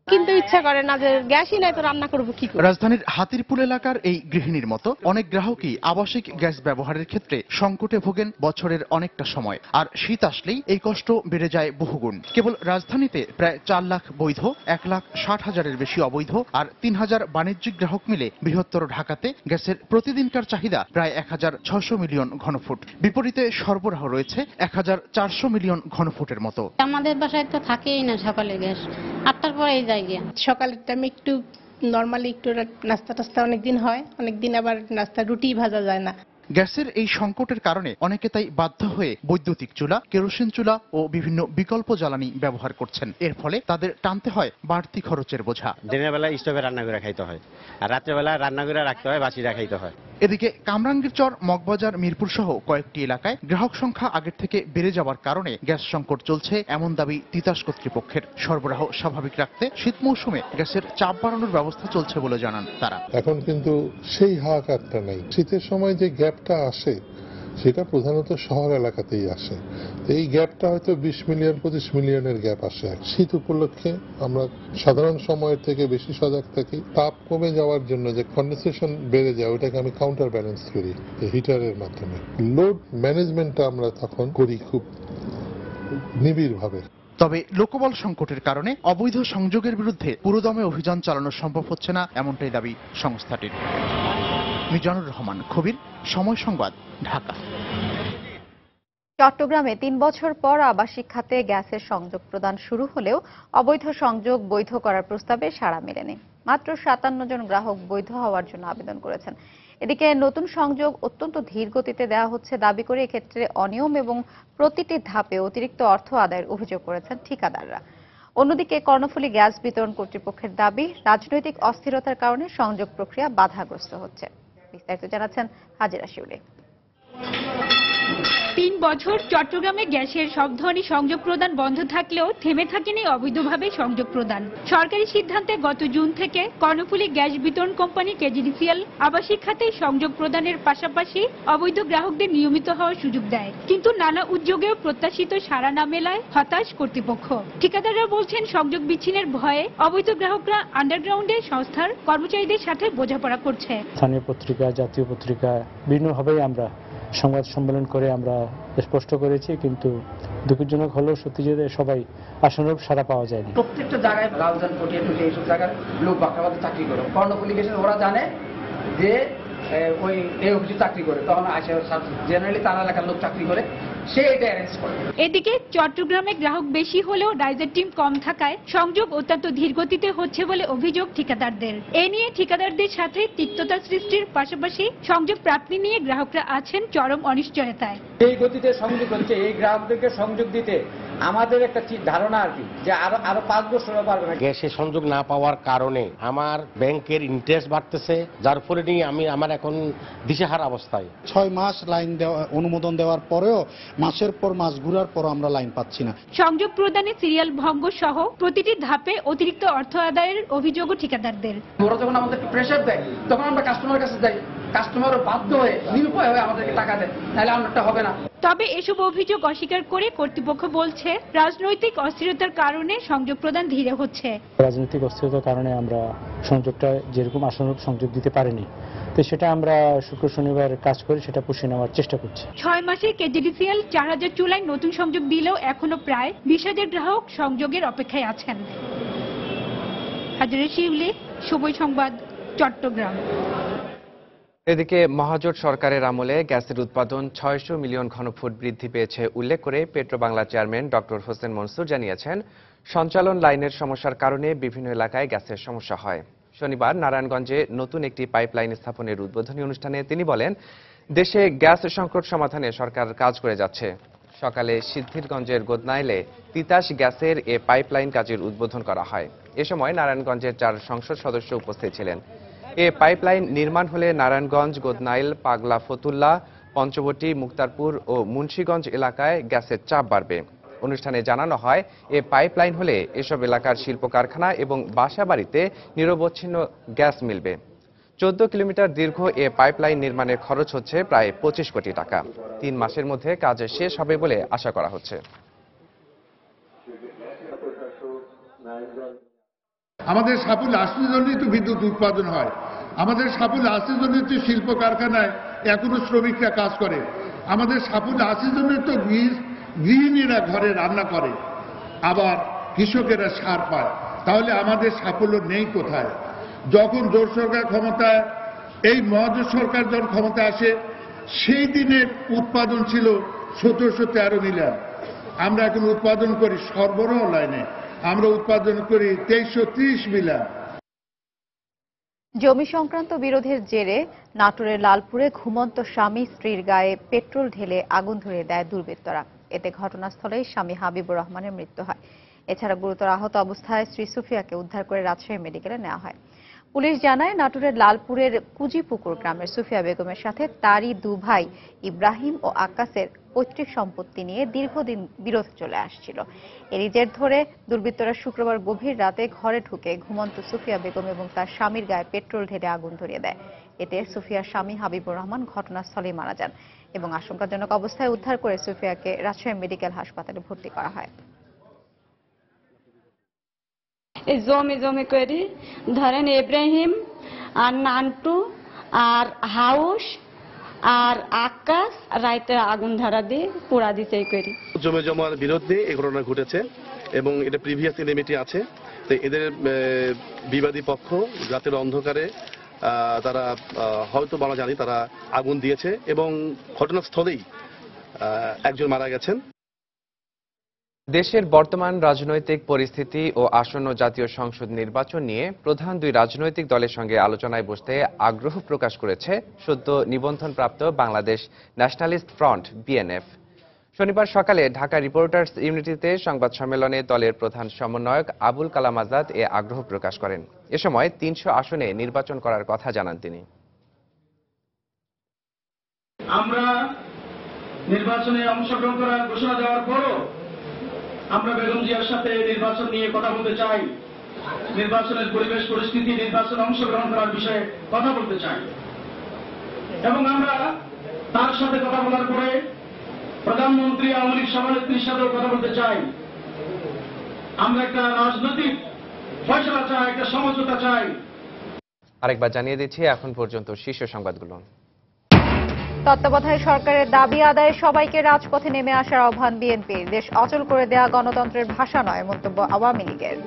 কিন্তু ইচ্ছা করে না, যে গ্যাসই নাই তো রান্না করবো কি করে। রাজধানীর হাতিরপুল এলাকার এই গৃহিণীর মতো অনেক গ্রাহকই আবাসিক গ্যাস ব্যবহারের ক্ষেত্রে সংকটে ভোগেন বছরের অনেকটা সময়। আর শীত আসলেই এই কষ্ট বেড়ে যায় বহুগুণ। কেবল রাজধানীতে প্রায় 4 লাখ বৈধ, 1,60,000-এর বেশি অবৈধ আর 3,000 বাণিজ্যিক গ্রাহক মিলে বৃহত্তর ঢাকাতে গ্যাসের প্রতিদিনকার চাহিদা প্রায় 1,600 মিলিয়ন ঘনফুট। বিপরীতে সরবরাহ রয়েছে 1,400 মিলিয়ন ঘনফুটের মতো। আমাদের বাসায় তো থাকেই না সকালে গ্যাস, 8টার পরেই যায়। সকালের টাইমে একটু নরমালি একটু নাস্তা টাস্তা অনেকদিন হয়, অনেকদিন আবার নাস্তা রুটি ভাজা যায় না। গ্যাসের এই সংকটের কারণে অনেকে তাই বাধ্য হয়ে বৈদ্যুতিক চুলা, কেরোসিন চুলা ও বিভিন্ন বিকল্প জ্বালানি ব্যবহার করছেন। এর ফলে তাদের টানতে হয় বাড়তি খরচের বোঝা। দিনের বেলা স্টোভে রান্না করে খাইতে হয় আর রাত্রেবেলা রান্না করে রাখতে হয়, বাসিটা খাইতে হয়। এদিকে কামরাঙ্গীরচর, মগবাজার, মিরপুর সহ কয়েকটি এলাকায় গ্রাহক সংখ্যা আগের থেকে বেড়ে যাওয়ার কারণে গ্যাস সংকট চলছে এমন দাবি তিতাস কর্তৃপক্ষের। সরবরাহ স্বাভাবিক রাখতে শীত মৌসুমে গ্যাসের চাপ বাড়ানোর ব্যবস্থা চলছে বলে জানান তারা। এখন কিন্তু সেই হাহাকারটা নেই। শীতের সময় যে গ্যাপটা আসে সেটা প্রধানত শহর এলাকাতেই আসে। এই গ্যাপটা হয়তো 20 মিলিয়ন 25 মিলিয়নের গ্যাপ আসে। শীত উপলক্ষে আমরা সাধারণ সময়ের থেকে বেশি সজাগ থাকি। তাপ কমে যাওয়ার জন্য যে কন্ডেনসেশন বেড়ে যায় ওটাকে আমি কাউন্টার ব্যালেন্স করি হিটারের মাধ্যমে। লোড ম্যানেজমেন্টটা আমরা তখন করি খুব নিবিড়ভাবে। তবে লোকবল সংকটের কারণে অবৈধ সংযোগের বিরুদ্ধে পুরোদমে অভিযান চালানো সম্ভব হচ্ছে না, এমনটাই দাবি সংস্থাটির। মিজানুর রহমান খবির, সময় সংবাদ, ঢাকা। চট্টগ্রামে 3 বছর পর আবাসিক খাতে গ্যাসের সংযোগ প্রদান শুরু হলেও অবৈধ সংযোগ বৈধ করার প্রস্তাবে সাড়া মেলেনি। মাত্র 57 জন গ্রাহক বৈধ হওয়ার জন্য আবেদন করেছেন। এদিকে নতুন সংযোগ অত্যন্ত ধীর গতিতে দেওয়া হচ্ছে দাবি করে এক্ষেত্রে অনিয়ম এবং প্রতিটি ধাপে অতিরিক্ত অর্থ আদায়ের অভিযোগ করেছেন ঠিকাদাররা। অন্যদিকে কর্ণফুলী গ্যাস বিতরণ কর্তৃপক্ষের দাবি, রাজনৈতিক অস্থিরতার কারণে সংযোগ প্রক্রিয়া বাধাগ্রস্ত হচ্ছে। বিস্তারিত জানাচ্ছেন হাজিরা শিউলি। 3 বছর চট্টগ্রামে গ্যাসের সব ধরনের সংযোগ প্রদান বন্ধ থাকলেও থেমে থাকেনি অবৈধভাবে সংযোগ প্রদান। সরকারি সিদ্ধান্তে গত জুন থেকে কর্ণফুলী গ্যাস বিতরণ কোম্পানি কেজিডিসিএল আবাসিক খাতে সংযোগ প্রদানের পাশাপাশি অবৈধ গ্রাহকদের নিয়মিত হওয়ার সুযোগ দেয়। কিন্তু নানা উদ্যোগেও প্রত্যাশিত সাড়া না মেলায় হতাশ কর্তৃপক্ষ। ঠিকাদাররা বলছেন, সংযোগ বিচ্ছিন্নের ভয়ে অবৈধ গ্রাহকরা আন্ডারগ্রাউন্ডে সংস্থার কর্মচারীদের সাথে বোঝাপড়া করছে। স্থানীয় পত্রিকা, জাতীয় পত্রিকা বিভিন্নভাবেই আমরা সংবাদ সম্মেলন করে আমরা স্পষ্ট করেছি, কিন্তু দুঃখজনক হলেও সত্যি যে সবাই আশানুরূপ সাড়া পাওয়া যায়নি। প্রত্যেকটা জায়গায় রাউজান পটিয়া টুটি এইসব জায়গার লোক বাক্রাবাদে চাকরি করে। কর্ণফুলী গ্যাসের ওরা জানে যে ওই এই অফিসে চাকরি করে, তখন আসে জেনারেলি তার এলাকার লোক চাকরি করে, সে এটা অ্যারেঞ্জ করে। এদিকে চট্টগ্রামে গ্রাহক বেশি হলেও রাইজের টিম কম থাকায় সংযোগ অত্যন্ত ধীরগতিতে হচ্ছে বলে অভিযোগ ঠিকাদারদের। এ নিয়ে ঠিকাদারদের সাথে তিক্ততা সৃষ্টির পাশাপাশি সংযোগ প্রাপ্তি নিয়ে গ্রাহকরা আছেন চরম অনিশ্চয়তায়। এই গতিতে সংযোগ হচ্ছে, এই গ্রাহকদেরকে সংযোগ দিতে আমাদের একটা ধারণা আর কি যে আরো 5 বছরও পারবে না। গ্যাসে সংযোগ না পাওয়ার কারণে আমার ব্যাংকের ইন্টারেস্ট বাড়তেছে, যার ফলে নিয়ে আমার এখন দিশেহারা অবস্থায়। 6 মাস লাইন দেওয়া অনুমোদন দেওয়ার পরেও মাসের পর মাস ঘুরার পর আমরা লাইন পাচ্ছি না। সংযোগ প্রদানে সিরিয়াল ভঙ্গ সহ প্রতিটি ধাপে অতিরিক্ত অর্থ আদায়ের অভিযোগও ঠিকাদারদের। ওরা যখন আমাদের প্রেশার দেয় তখন আমরা কাস্টমারের কাছে যাই, কাস্টমারও বাধ্য হয়ে নিরুপায় হয়ে আমাদেরকে টাকা দেয়, তাহলে আমারটা হবে না। তবে এসব অভিযোগ অস্বীকার করে কর্তৃপক্ষ বলছে রাজনৈতিক অস্থিরতার কারণে সংযোগ প্রদান ধীরে হচ্ছে। রাজনৈতিক অস্থিরতার কারণে আমরা সংযোগটা যেরকম আশানুরূপ সংযোগ দিতে পারিনি, তো সেটা আমরা শুক্র শনিবার কাজ করে সেটা পুষিয়ে নেওয়ার চেষ্টা করছি। 6 মাসে কেজিডিসিএল 4000 চুলায় নতুন সংযোগ দিলেও এখনো প্রায় 20,000 গ্রাহক সংযোগের অপেক্ষায় আছেন। হাজারে শিবলি, সময় সংবাদ, চট্টগ্রাম। এদিকে মহাজোট সরকারের আমলে গ্যাসের উৎপাদন 600 মিলিয়ন ঘনফুট বৃদ্ধি পেয়েছে উল্লেখ করে পেট্রোবাংলা চেয়ারম্যান ডক্টর হোসেন মনসুর জানিয়েছেন, সঞ্চালন লাইনের সমস্যার কারণে বিভিন্ন এলাকায় গ্যাসের সমস্যা হয়। শনিবার নারায়ণগঞ্জে নতুন একটি পাইপলাইন স্থাপনের উদ্বোধনী অনুষ্ঠানে তিনি বলেন, দেশে গ্যাস সংকট সমাধানে সরকার কাজ করে যাচ্ছে। সকালে সিদ্ধিরগঞ্জের গোদনাইলে তিতাস গ্যাসের এ পাইপলাইন কাজের উদ্বোধন করা হয়। এ সময় নারায়ণগঞ্জের 4 সংসদ সদস্য উপস্থিত ছিলেন। এ পাইপলাইন নির্মাণ হলে নারায়ণগঞ্জ, গোদনাইল, পাগলা ফতুল্লা, পঞ্চবটি, মুক্তারপুর ও মুন্সিগঞ্জ এলাকায় গ্যাসের চাপ বাড়বে। অনুষ্ঠানে জানানো হয়, এ পাইপলাইন হলে এসব এলাকার শিল্প কারখানা এবং বাসাবাড়িতে নিরবচ্ছিন্ন গ্যাস মিলবে। 14 কিলোমিটার দীর্ঘ এ পাইপলাইন নির্মাণের খরচ হচ্ছে প্রায় 25 কোটি টাকা। 3 মাসের মধ্যে কাজ শেষ হবে বলে আশা করা হচ্ছে। আমাদের সাফল্য আসতে জন্যই তো বিদ্যুৎ উৎপাদন হয়, আমাদের সাফল্য আসতে জন্যই তো শিল্প কারখানায় এখনো শ্রমিকরা কাজ করে, আমাদের সাফল্য আসতে জন্যই তো গৃহিণীরা ঘরে রান্না করে, আবার কৃষকেরা সার পায়। তাহলে আমাদের সাফল্য নেই কোথায়? যখন জোট সরকার ক্ষমতায়, এই মহাজোট সরকার যখন ক্ষমতা আসে, সেই দিনের উৎপাদন ছিল 1713 মিলিয়ন। আমরা এখন উৎপাদন করি সরবরাহ লাইনে, আমরা উৎপাদন করি 2330 মিলিয়ন। জমি সংক্রান্ত বিরোধের জেরে নাটোরের লালপুরে ঘুমন্ত স্বামী স্ত্রীর গায়ে পেট্রোল ঢেলে আগুন ধরিয়ে দেয় দুর্বৃত্তরা। এতে ঘটনাস্থলেই স্বামী হাবিবুর রহমানের মৃত্যু হয়। এছাড়া গুরুতর আহত অবস্থায় স্ত্রী সুফিয়াকে উদ্ধার করে রাজশাহী মেডিকেলে নেওয়া হয়। পুলিশ জানায়, নাটোরের লালপুরের কুজিপুকুর গ্রামের সুফিয়া বেগমের সাথে তারই 2 ভাই ইব্রাহিম ও আকাশের পৈতৃক সম্পত্তি নিয়ে দীর্ঘদিন বিরোধ চলে আসছিল। এরই জের ধরে দুর্বৃত্তরা শুক্রবার গভীর রাতে ঘরে ঢুকে ঘুমন্ত সুফিয়া বেগম এবং তার স্বামীর গায়ে পেট্রোল ঢেলে আগুন ধরিয়ে দেয়। এতে সুফিয়ার স্বামী হাবিবুর রহমান ঘটনাস্থলেই মারা যান এবং আশঙ্কাজনক অবস্থায় উদ্ধার করে সুফিয়াকে রাজশাহী মেডিকেল হাসপাতালে ভর্তি করা হয়। জমি করি ধরেন ইব্রাহিম আর নান্টু আর হাউস আর আকাশ রাইতে আগুন ধরা দিয়ে পোড়া দিতে করি। জমি জমার বিরুদ্ধে এই ঘটনা ঘটেছে এবং এটা প্রিভিয়াস এলিমিটি আছে। তো এদের বিবাদী পক্ষ রাতের অন্ধকারে তারা হয়তো বলা জানি তারা আগুন দিয়েছে এবং ঘটনাস্থলেই একজন মারা গেছেন। দেশের বর্তমান রাজনৈতিক পরিস্থিতি ও আসন্ন জাতীয় সংসদ নির্বাচন নিয়ে প্রধান 2 রাজনৈতিক দলের সঙ্গে আলোচনায় বসতে আগ্রহ প্রকাশ করেছে সদ্য নিবন্ধনপ্রাপ্ত বাংলাদেশ ন্যাশনালিস্ট ফ্রন্ট বিএনএফ। শনিবার সকালে ঢাকা রিপোর্টার্স ইউনিটিতে সংবাদ সম্মেলনে দলের প্রধান সমন্বয়ক আবুল কালাম আজাদ এ আগ্রহ প্রকাশ করেন। এ সময় 300 আসনে নির্বাচন করার কথা জানান তিনি। আমরা নির্বাচনে অংশগ্রহণ করার ঘোষণা দেওয়ার পরও আমরা বেগম জিয়ার সাথে নির্বাচন নিয়ে কথা বলতে চাই, নির্বাচনের পরিবেশ পরিস্থিতি, নির্বাচনে অংশগ্রহণ করার বিষয়ে কথা বলতে চাই এবং আমরা তার সাথে কথা বলার পরে প্রধানমন্ত্রী আওয়ামী লীগ সভানেত্রীর সাথেও কথা বলতে চাই। আমরা একটা রাজনৈতিক ফয়সালা চাই, একটা সমঝোতা চাই। আরেকবার জানিয়ে দিচ্ছি এখন পর্যন্ত শীর্ষ সংবাদগুলো। তত্ত্বাবধায়ক সরকারের দাবি আদায়ে সবাইকে রাজপথে নেমে আসার আহ্বান বিএনপির। দেশ অচল করে দেয়া গণতন্ত্রের ভাষা নয়, মন্তব্য আওয়ামী লীগের।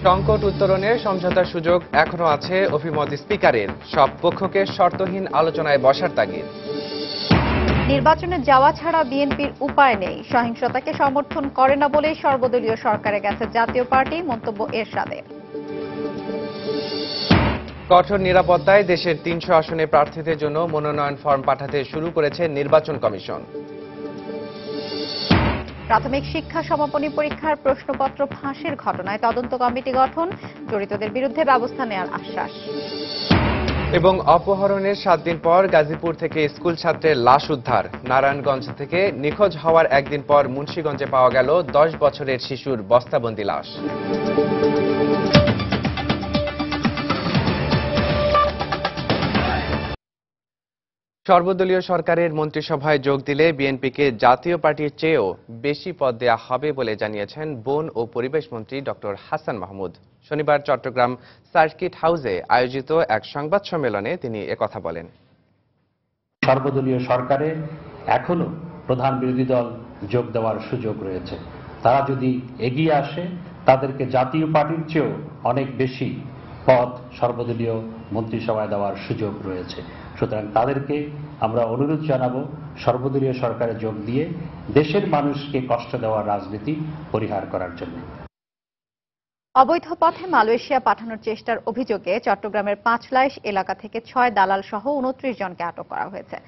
সংকট উত্তরণে সমঝোতার সুযোগ এখনো আছে অভিমত স্পিকারের, সব পক্ষকে শর্তহীন আলোচনায় বসার তাগিদ। নির্বাচনে যাওয়া ছাড়া বিএনপির উপায় নেই, সহিংসতাকে সমর্থন করে না বলেই সর্বদলীয় সরকারে গেছে জাতীয় পার্টি, মন্তব্য এরশাদের। কঠোর নিরাপত্তায় দেশের ৩০০ আসনে প্রার্থীদের জন্য মনোনয়ন ফর্ম পাঠাতে শুরু করেছে নির্বাচন কমিশন। প্রাথমিক শিক্ষা সমাপনী পরীক্ষার প্রশ্নপত্র ফাঁসের ঘটনায় তদন্ত কমিটি গঠন, জড়িতদের বিরুদ্ধে ব্যবস্থা নেওয়ার আশ্বাস। এবং অপহরণের 7 দিন পর গাজীপুর থেকে স্কুল ছাত্রের লাশ উদ্ধার, নারায়ণগঞ্জ থেকে নিখোঁজ হওয়ার একদিন পর মুন্সিগঞ্জে পাওয়া গেল 10 বছরের শিশুর বস্তাবন্দি লাশ। সর্বদলীয় সরকারের মন্ত্রিসভায় যোগ দিলে বিএনপিকে জাতীয় পার্টির চেয়েও বেশি পদ দেয়া হবে বলে জানিয়েছেন বন ও পরিবেশ মন্ত্রী ডক্টর হাসান মাহমুদ। শনিবার চট্টগ্রাম সার্কিট হাউসে আয়োজিত এক সংবাদ সম্মেলনে তিনি একথা বলেন। সর্বদলীয় সরকারে এখনো প্রধান বিরোধী দল যোগ দেওয়ার সুযোগ রয়েছে। তারা যদি এগিয়ে আসে তাদেরকে জাতীয় পার্টির চেয়েও অনেক বেশি পদ সর্বদলীয় মন্ত্রিসভায় দেওয়ার সুযোগ রয়েছে। সুতরাং তাদেরকে আমরা অনুরোধ জানাবো সর্বদলীয় সরকারে যোগ দিয়ে দেশের মানুষকে কষ্ট দেওয়ার রাজনীতি পরিহার করার জন্য। অবৈধ পথে মালয়েশিয়া পাঠানোর চেষ্টার অভিযোগে চট্টগ্রামের পাঁচলাইশ এলাকা থেকে 6 দালাল সহ 29 জনকে আটক করা হয়েছে।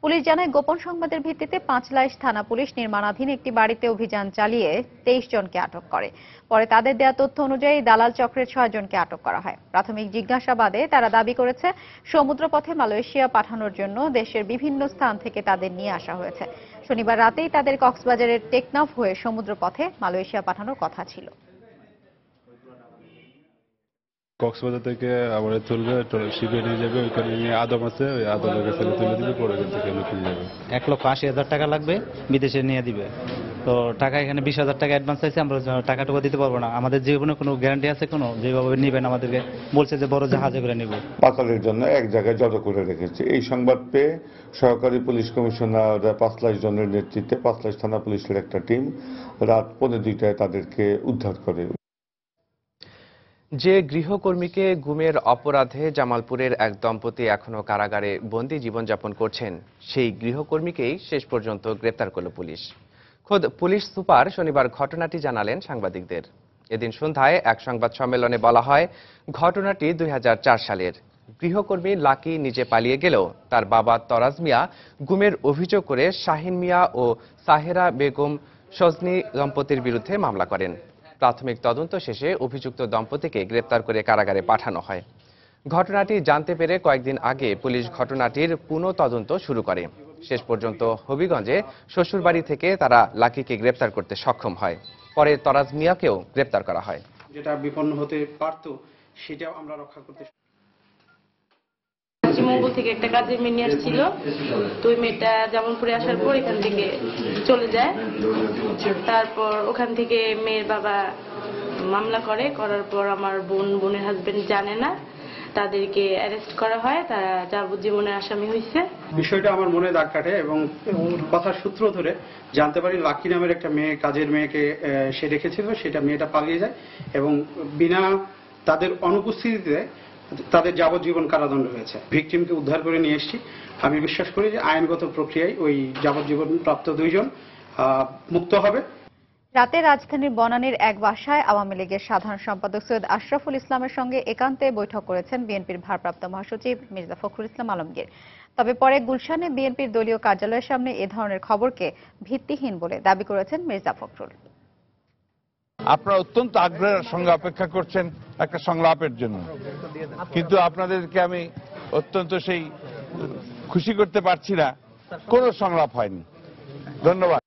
পুলিশ জানায়, গোপন সংবাদের ভিত্তিতে পাঁচলাইশ থানা পুলিশ নির্মাণাধীন একটি বাড়িতে অভিযান চালিয়ে 23 জনকে আটক করে। পরে তাদের দেয়া তথ্য অনুযায়ী দালাল চক্রের 6 জনকে আটক করা হয়। প্রাথমিক জিজ্ঞাসাবাদে তারা দাবি করেছে, সমুদ্রপথে মালয়েশিয়া পাঠানোর জন্য দেশের বিভিন্ন স্থান থেকে তাদের নিয়ে আসা হয়েছে। শনিবার রাতেই তাদের কক্সবাজারের টেকনাফ হয়ে সমুদ্রপথে মালয়েশিয়া পাঠানোর কথা ছিল। কক্সবাজার থেকে আবার তুলবে, শিপে নিয়ে যাবে, ওইখানে নিয়ে আদম আছে, ওই আদমের কাছে তুলে দিবে, পরে থেকে লুকিয়ে যাবে। 1,80,000 টাকা লাগবে, বিদেশে নিয়ে দিবে। তো টাকা এখানে 20,000 টাকা অ্যাডভান্স চাইছে, আমরা টাকাটুকু দিতে পারবো না। আমাদের জীবনে কোনো গ্যারান্টি আছে কোনো? যেভাবে নিবেন আমাদেরকে বলছে যে বড় জাহাজে করে নিব। পাতালের জন্য এক জায়গায় জড়ো করে রেখেছে। এই সংবাদ পেয়ে সহকারী পুলিশ কমিশনার পাঁচলাইশ জনের নেতৃত্বে পাঁচলাইশ থানা পুলিশের একটা টিম রাত 1:45টায় তাদেরকে উদ্ধার করে। যে গৃহকর্মীকে গুমের অপরাধে জামালপুরের এক দম্পতি এখনো কারাগারে বন্দী জীবনযাপন করছেন, সেই গৃহকর্মীকেই শেষ পর্যন্ত গ্রেপ্তার করল পুলিশ। খোদ পুলিশ সুপার শনিবার ঘটনাটি জানালেন সাংবাদিকদের। এদিন সন্ধ্যায় এক সংবাদ সম্মেলনে বলা হয়, ঘটনাটি 2004 সালের। গৃহকর্মী লাকি নিজে পালিয়ে গেলেও তার বাবা তরাজ মিয়া গুমের অভিযোগ করে শাহিন মিয়া ও সাহেরা বেগম সজনী দম্পতির বিরুদ্ধে মামলা করেন। প্রাথমিক তদন্ত শেষে অভিযুক্ত দম্পতিকে গ্রেপ্তার করে কারাগারে পাঠানো হয়। ঘটনাটি জানতে পেরে কয়েকদিন আগে পুলিশ ঘটনাটির পুনঃ তদন্ত শুরু করে। শেষ পর্যন্ত হবিগঞ্জে শ্বশুরবাড়ি থেকে তারা লাকিকে গ্রেপ্তার করতে সক্ষম হয়। পরে তরাজ মিয়াকেও গ্রেপ্তার করা হয়। যেটা বিপন্ন হতে পারত সেটাও আমরা রক্ষা করতে। মঙ্গল থেকে একটা কাজের মেয়ে নিয়ে আসছিল, তো ওই মেয়েটা জামালপুরে আসার পর এখান থেকে চলে যায়। তারপর ওখান থেকে মেয়ের বাবা মামলা করার পর আমার বোনের হাজবেন্ড জানে না, তাদেরকে অ্যারেস্ট করা হয়, তারা যাবজ্জীবনের আসামি হয়েছে। বিষয়টা আমার মনে দাগ কাটে এবং কথার সূত্র ধরে জানতে পারি লাকি নামের একটা মেয়ে, কাজের মেয়েকে সে রেখেছিল, সেটা মেয়েটা পালিয়ে যায় এবং বিনা তাদের অনুপস্থিতিতে তাদের যাবজ্জীবন কারাদণ্ড হয়েছে। ভিকটিমকে উদ্ধার করে নিয়ে এসেছি। আমি বিশ্বাস করি যে আইনগত প্রক্রিয়ায় ওই যাবজ্জীবন প্রাপ্ত 2 জন মুক্ত হবে। রাতে রাজধানীর বনানীর এক বাসায় আওয়ামী লীগের সাধারণ সম্পাদক সৈয়দ আশরাফুল ইসলামের সঙ্গে একান্তে বৈঠক করেছেন বিএনপির ভারপ্রাপ্ত মহাসচিব মির্জা ফখরুল ইসলাম আলমগীর। তবে পরে গুলশানে বিএনপির দলীয় কার্যালয়ের সামনে এ ধরনের খবরকে ভিত্তিহীন বলে দাবি করেছেন মির্জা ফখরুল। আপনারা অত্যন্ত আগ্রহের সঙ্গে অপেক্ষা করছেন একটা সংলাপের জন্য, কিন্তু আপনাদেরকে আমি অত্যন্ত সেই খুশি করতে পারছি না, কোনো সংলাপ হয়নি। ধন্যবাদ।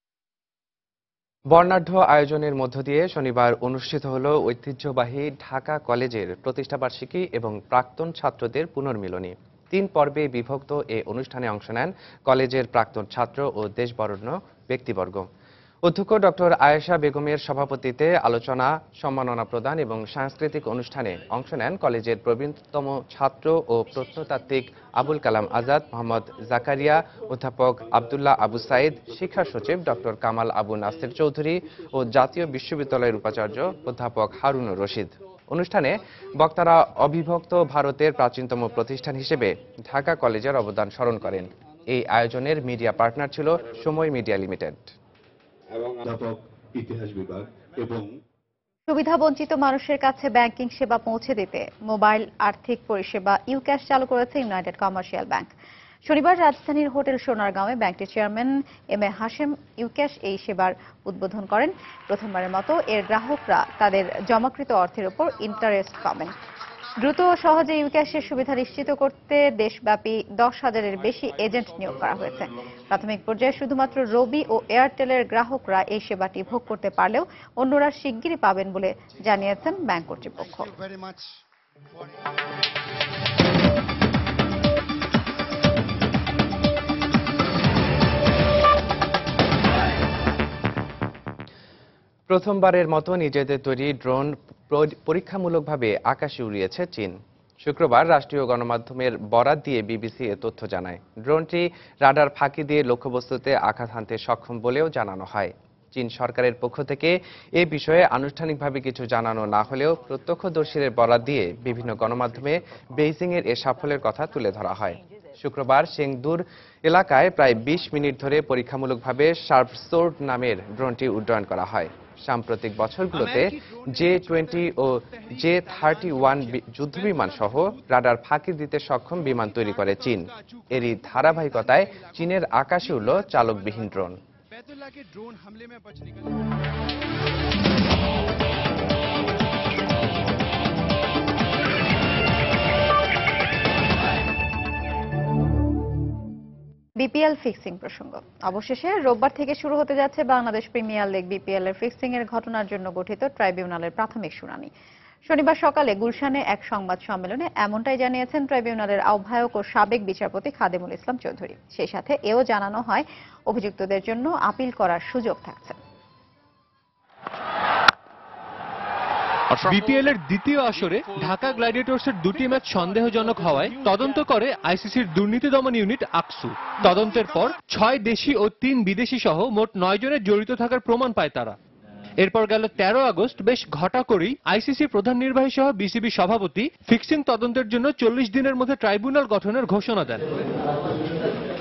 বর্ণাঢ্য আয়োজনের মধ্য দিয়ে শনিবার অনুষ্ঠিত হল ঐতিহ্যবাহী ঢাকা কলেজের প্রতিষ্ঠাবার্ষিকী এবং প্রাক্তন ছাত্রদের পুনর্মিলনী। 3 পর্বে বিভক্ত এ অনুষ্ঠানে অংশ নেন কলেজের প্রাক্তন ছাত্র ও দেশবরেণ্য ব্যক্তিবর্গ। অধ্যক্ষ ডক্টর আয়েশা বেগমের সভাপতিত্বে আলোচনা, সম্মাননা প্রদান এবং সাংস্কৃতিক অনুষ্ঠানে অংশ নেন কলেজের প্রবীণতম ছাত্র ও প্রত্নতাত্ত্বিক আবুল কালাম আজাদ, মোহাম্মদ জাকারিয়া, অধ্যাপক আব্দুল্লাহ আবু সাইদ, শিক্ষা সচিব ডক্টর কামাল আবু নাসির চৌধুরী ও জাতীয় বিশ্ববিদ্যালয়ের উপাচার্য অধ্যাপক হারুনুর রশিদ। অনুষ্ঠানে বক্তারা অবিভক্ত ভারতের প্রাচীনতম প্রতিষ্ঠান হিসেবে ঢাকা কলেজের অবদান স্মরণ করেন। এই আয়োজনের মিডিয়া পার্টনার ছিল সময় মিডিয়া লিমিটেড। সুবিধাবঞ্চিত মানুষের কাছে ব্যাংকিং সেবা পৌঁছে দিতে মোবাইল আর্থিক পরিষেবা ইউক্যাশ চালু করেছে ইউনাইটেড কমার্শিয়াল ব্যাংক। শনিবার রাজধানীর hotel সোনারগাঁওয়ে ব্যাংকটির chairman M A Hashem UCash এই সেবার উদ্বোধন করেন। প্রথমবারের মতো এর গ্রাহকরা তাদের জমাকৃত অর্থের উপর ইন্টারেস্ট পাবেন। দ্রুত ও সহজে ইউক্যাশের সুবিধা নিশ্চিত করতে দেশব্যাপী 10,000-এর বেশি এজেন্ট নিয়োগ করা হয়েছে। প্রাথমিক পর্যায়ে শুধুমাত্র রবি ও এয়ারটেলের গ্রাহকরা এই সেবাটি ভোগ করতে পারলেও অন্যরা শিগগিরই পাবেন বলে জানিয়েছেন ব্যাংক কর্তৃপক্ষ। প্রথমবারের মতো নিজেদের তৈরি ড্রোন পরীক্ষামূলকভাবে আকাশে উড়িয়েছে চীন। শুক্রবার রাষ্ট্রীয় গণমাধ্যমের বরাত দিয়ে বিবিসি এ তথ্য জানায়। ড্রোনটি রাডার ফাঁকি দিয়ে লক্ষ্যবস্তুতে আঘাত হানতে সক্ষম বলেও জানানো হয়। চীন সরকারের পক্ষ থেকে এ বিষয়ে আনুষ্ঠানিকভাবে কিছু জানানো না হলেও প্রত্যক্ষদর্শীদের বরাত দিয়ে বিভিন্ন গণমাধ্যমে বেইজিংয়ের এ সাফল্যের কথা তুলে ধরা হয়। শুক্রবার চেংদুর এলাকায় প্রায় 20 মিনিট ধরে পরীক্ষামূলকভাবে শার্পসোর্ড নামের ড্রোনটি উড্ডয়ন করা হয়। সাম্প্রতিক বছরগুলোতে J-20 ও J-31 যুদ্ধবিমান সহ রাডার ফাঁকি দিতে সক্ষম বিমান তৈরি করে চীন। এরই ধারাবাহিকতায় চীনের আকাশে উড়ল চালকবিহীন ড্রোন। বিপিএল ফিক্সিং প্রসঙ্গ। অবশেষে রোববার থেকে শুরু হতে যাচ্ছে বাংলাদেশ প্রিমিয়ার লিগ বিপিএল এর ফিক্সিং এর ঘটনার জন্য গঠিত ট্রাইব্যুনালের প্রাথমিক শুনানি। শনিবার সকালে গুলশানে এক সংবাদ সম্মেলনে এমনটাই জানিয়েছেন ট্রাইব্যুনালের আহ্বায়ক ও সাবেক বিচারপতি খাদেমুল ইসলাম চৌধুরী। সেই সাথে এও জানানো হয় অভিযুক্তদের জন্য আপিল করার সুযোগ থাকছে। বিপিএল এর দ্বিতীয় আসরে ঢাকা গ্ল্যাডিয়েটর্সের দুটি ম্যাচ সন্দেহজনক হওয়ায় তদন্ত করে আইসিসির দুর্নীতি দমন ইউনিট আকসু। তদন্তের পর 6 দেশি ও 3 বিদেশি সহ মোট 9 জনের জড়িত থাকার প্রমাণ পায় তারা। এরপর গেল 13 আগস্ট বেশ ঘটা করেই আইসিসি প্রধান নির্বাহী সহ বিসিবি সভাপতি ফিক্সিং তদন্তের জন্য 40 দিনের মধ্যে ট্রাইব্যুনাল গঠনের ঘোষণা দেন।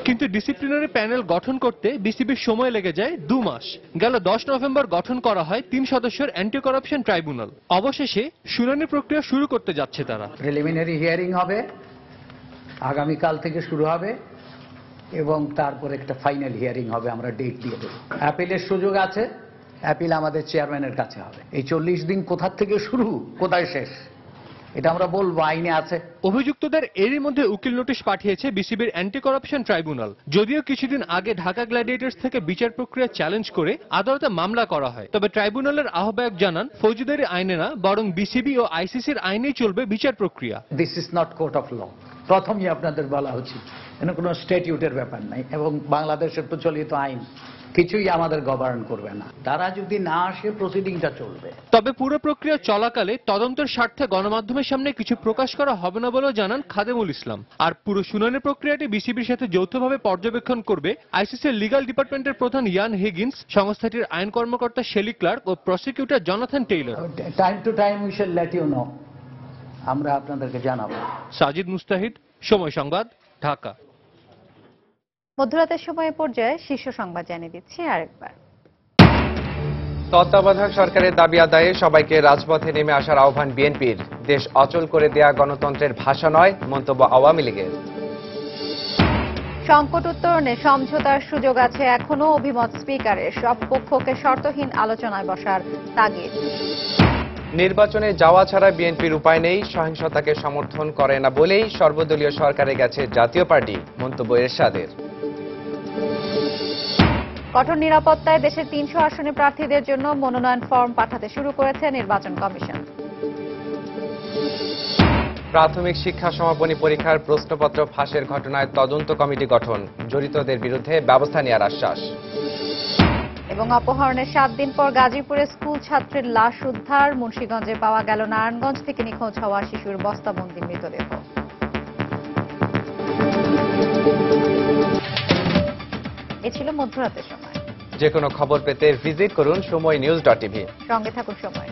কিন্তু ডিসিপ্লিনারি প্যানেল গঠন করতে বিসিবির সময় লেগে যায় 2 মাস। গেল 10 নভেম্বর গঠন করা হয় 3 সদস্যের অ্যান্টি করাপশন ট্রাইব্যুনাল। অবশেষে শুনানি প্রক্রিয়া শুরু করতে যাচ্ছে তারা। প্রিলিমিনারি হিয়ারিং হবে, আগামীকাল থেকে শুরু হবে এবং তারপর একটা ফাইনাল হিয়ারিং হবে। আমরা ডেট দিয়ে দেব। অ্যাপিলের সুযোগ আছে, অ্যাপিল আমাদের চেয়ারম্যানের কাছে হবে। এই 40 দিন কোথা থেকে শুরু কোথায় শেষ এটা আমরা বলবো, আইনে আছে। অভিযুক্তদের এরই মধ্যে উকিল নোটিশ পাঠিয়েছে বিসিবির অ্যান্টি করাপশন ট্রাইব্যুনাল। যদিও কিছুদিন আগে ঢাকা গ্ল্যাডিয়েটর্স থেকে বিচার প্রক্রিয়া চ্যালেঞ্জ করে আদালতে মামলা করা হয়, তবে ট্রাইব্যুনালের আহ্বায়ক জানান ফৌজদারি আইনে না বরং বিসিবি ও আইসিসির আইনেই চলবে বিচার প্রক্রিয়া। This is not court of law. প্রথমই আপনাদের বলা উচিত এখানে কোনো স্ট্যাটিউটের ব্যাপার নাই এবং বাংলাদেশের প্রচলিত আইন কিছুই আমাদের গভর্ন করবে না। তারা যদি না আসে প্রসিডিংটা চলবে। তবে পুরো প্রক্রিয়া চলাকালে তদন্তের স্বার্থে গণমাধ্যমের সামনে কিছু প্রকাশ করা হবে না বলেও জানান খাদেমুল ইসলাম। আর পুরো শুনানি প্রক্রিয়াটি বিসিবির সাথে যৌথভাবে পর্যবেক্ষণ করবে আইসিসির লিগ্যাল ডিপার্টমেন্টের প্রধান ইয়ান হিগিন্স, সংস্থাটির আইন কর্মকর্তা শেলি ক্লার্ক ও prosecutor Jonathan Taylor. Time to time we shall let you know, আমরা আপনাদেরকে জানাবো। সাজিদ মুস্তাহিদ, সময় সংবাদ, ঢাকা। মধ্যরাতের সময় পর্যায়ে শীর্ষ সংবাদ জানিয়ে দিচ্ছি আরেকবার। তত্ত্বাবধায়ক সরকারের দাবি আদায়ে সবাইকে রাজপথে নেমে আসার আহ্বান বিএনপির। দেশ অচল করে দেয়া গণতন্ত্রের ভাষা নয়, মন্তব্য আওয়ামী লীগের। সংকট উত্তরণে সমঝোতার সুযোগ আছে এখনো, অভিমত স্পিকারের। সব পক্ষকে শর্তহীন আলোচনায় বসার তাগিদ। নির্বাচনে যাওয়া ছাড়া বিএনপির উপায় নেই, সহিংসতাকে সমর্থন করে না বলেই সর্বদলীয় সরকারে গেছে জাতীয় পার্টি, মন্তব্য এরশাদের। কঠোর নিরাপত্তায় দেশের 300 আসনে প্রার্থীদের জন্য মনোনয়ন ফর্ম পাঠাতে শুরু করেছে নির্বাচন কমিশন। প্রাথমিক শিক্ষা সমাপনী পরীক্ষার প্রশ্নপত্র ফাঁসের ঘটনায় তদন্ত কমিটি গঠন, জড়িতদের বিরুদ্ধে ব্যবস্থা নেওয়ার আশ্বাস। এবং অপহরণের 7 দিন পর গাজীপুরে স্কুল ছাত্রের লাশ উদ্ধার। মুন্সিগঞ্জে পাওয়া গেল নারায়ণগঞ্জ থেকে নিখোঁজ হওয়া শিশুর বস্তাবন্দি মৃতদেহ। এ ছিল মধ্যরাতের সময়। যে কোনো খবর পেতে ভিজিট করুন সময়নিউজ.tv। সঙ্গে থাকুন সময়।